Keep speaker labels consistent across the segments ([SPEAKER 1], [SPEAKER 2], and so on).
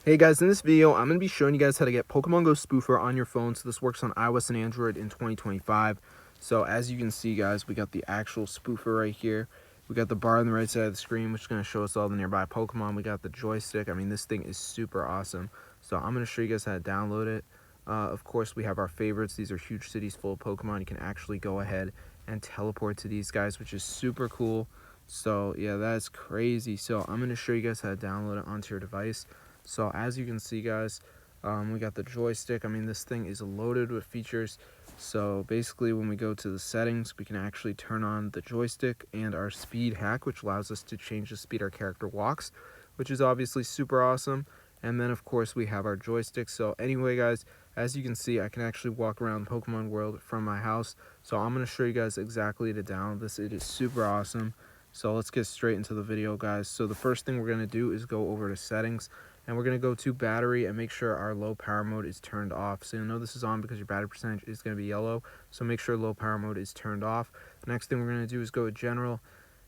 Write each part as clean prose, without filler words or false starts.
[SPEAKER 1] Hey guys, in this video, I'm going to be showing you guys how to get Pokemon Go Spoofer on your phone. So this works on iOS and Android in 2025. So as you can see, guys, we got the actual Spoofer right here. We got the bar on the right side of the screen, which is going to show us all the nearby Pokemon. We got the joystick. I mean, this thing is super awesome. So I'm going to show you guys how to download it. Of course, we have our favorites. These are huge cities full of Pokemon. You can actually go ahead and teleport to these guys, which is super cool. So yeah, that's crazy. So I'm going to show you guys how to download it onto your device. So as you can see, guys, we got the joystick. I mean, this thing is loaded with features. So basically, when we go to the settings, we can actually turn on the joystick and our speed hack, which allows us to change the speed our character walks, which is obviously super awesome. And then, of course, we have our joystick. So anyway, guys, as you can see, I can actually walk around Pokemon World from my house. So I'm going to show you guys exactly to download this. It is super awesome. So let's get straight into the video, guys. So the first thing we're going to do is go over to settings. And we're going to go to battery and make sure our low power mode is turned off. So you'll know this is on because your battery percentage is going to be yellow. So make sure low power mode is turned off. The next thing we're going to do is go to general.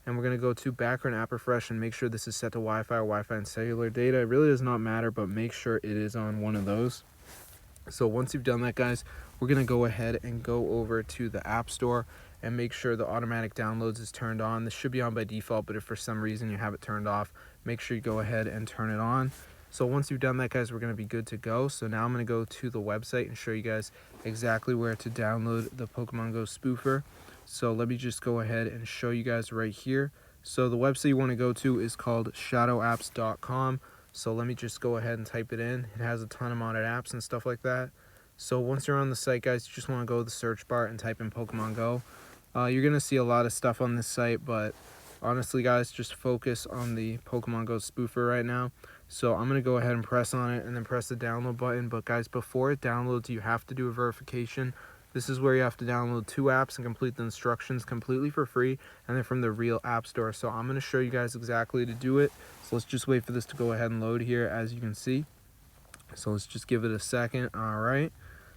[SPEAKER 1] And we're going to go to background app refresh and make sure this is set to Wi-Fi or Wi-Fi and cellular data. It really does not matter, but make sure it is on one of those. So once you've done that, guys, we're going to go ahead and go over to the App Store and make sure the automatic downloads is turned on. This should be on by default, but if for some reason you have it turned off, make sure you go ahead and turn it on. So once you've done that, guys, we're going to be good to go. So now I'm going to go to the website and show you guys exactly where to download the Pokemon Go Spoofer. So let me just go ahead and show you guys right here. So the website you want to go to is called shadowapps.com. So let me just go ahead and type it in. It has a ton of modded apps and stuff like that. So once you're on the site, guys, you just want to go to the search bar and type in Pokemon Go. You're going to see a lot of stuff on this site, but honestly, guys, just focus on the Pokemon Go Spoofer right now. So I'm going to go ahead and press on it and then press the download button. But guys, before it downloads, you have to do a verification. This is where you have to download 2 apps and complete the instructions completely for free, and then from the real app store. So I'm going to show you guys exactly to do it. So let's just wait for this to go ahead and load here, as you can see. So let's just give it a second. All right.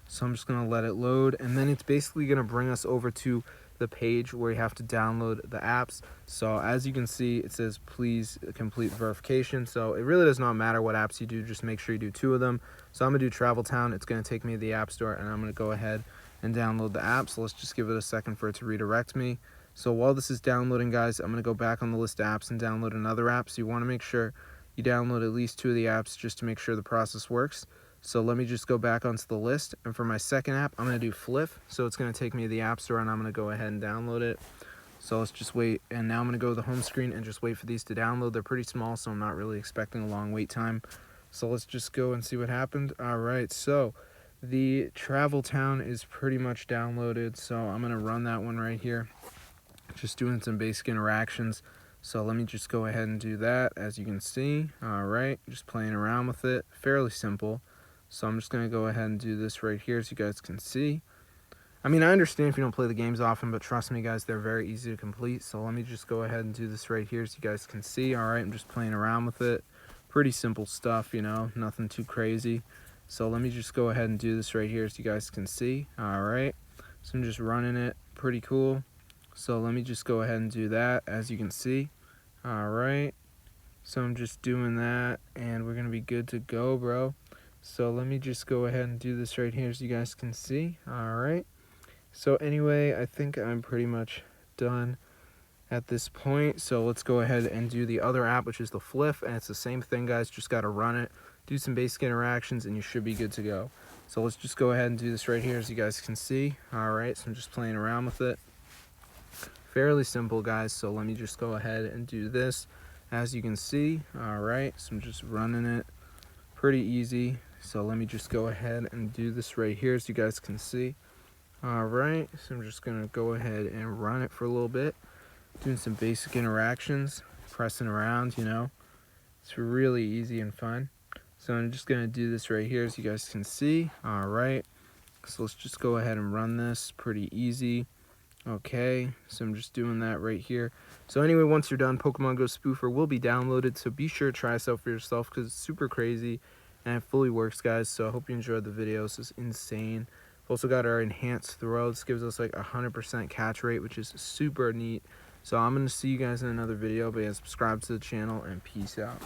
[SPEAKER 1] So I'm just going to let it load, and then it's basically going to bring us over to the page where you have to download the apps. So as you can see, it says please complete verification. So it really does not matter what apps you do, just make sure you do 2 of them. So I'm gonna do Travel Town. It's gonna take me to the App Store, and I'm gonna go ahead and download the app. So let's just give it a second for it to redirect me. So while this is downloading, guys, I'm gonna go back on the list of apps and download another app. So you want to make sure you download at least 2 of the apps just to make sure the process works. So let me just go back onto the list, and for my second app, I'm going to do Flip. So it's going to take me to the App Store, and I'm going to go ahead and download it. So let's just wait, and now I'm going to go to the home screen and just wait for these to download. They're pretty small, so I'm not really expecting a long wait time. So let's just go and see what happened. All right, so the Travel Town is pretty much downloaded, so I'm going to run that one right here. Just doing some basic interactions. So let me just go ahead and do that, as you can see. All right, just playing around with it. Fairly simple. So I'm just going to go ahead and do this right here so you guys can see. I mean, I understand if you don't play the games often, but trust me, guys, they're very easy to complete. So let me just go ahead and do this right here so you guys can see. All right, I'm just playing around with it. Pretty simple stuff, you know, nothing too crazy. So let me just go ahead and do this right here so you guys can see. All right, so I'm just running it. Pretty cool. So let me just go ahead and do that, as you can see. All right, so I'm just doing that, and we're going to be good to go, bro. So let me just go ahead and do this right here so you guys can see. All right. So anyway, I think I'm pretty much done at this point. So let's go ahead and do the other app, which is the Flip. And it's the same thing, guys. Just got to run it, do some basic interactions, and you should be good to go. So let's just go ahead and do this right here so you guys can see. All right. So I'm just playing around with it. Fairly simple, guys. So let me just go ahead and do this, as you can see. All right. So I'm just running it. Pretty easy. So let me just go ahead and do this right here so you guys can see. All right, so I'm just gonna go ahead and run it for a little bit, doing some basic interactions, pressing around, you know. It's really easy and fun. So I'm just gonna do this right here so you guys can see. All right, so let's just go ahead and run this. Pretty easy. Okay, so I'm just doing that right here. So anyway, once you're done, Pokemon Go Spoofer will be downloaded, so be sure to try this out for yourself because it's super crazy and it fully works, guys. So I hope you enjoyed the video. This is insane. We've also got our enhanced throw. This gives us like 100% catch rate, which is super neat. So I'm going to see you guys in another video, but yeah, subscribe to the channel and peace out.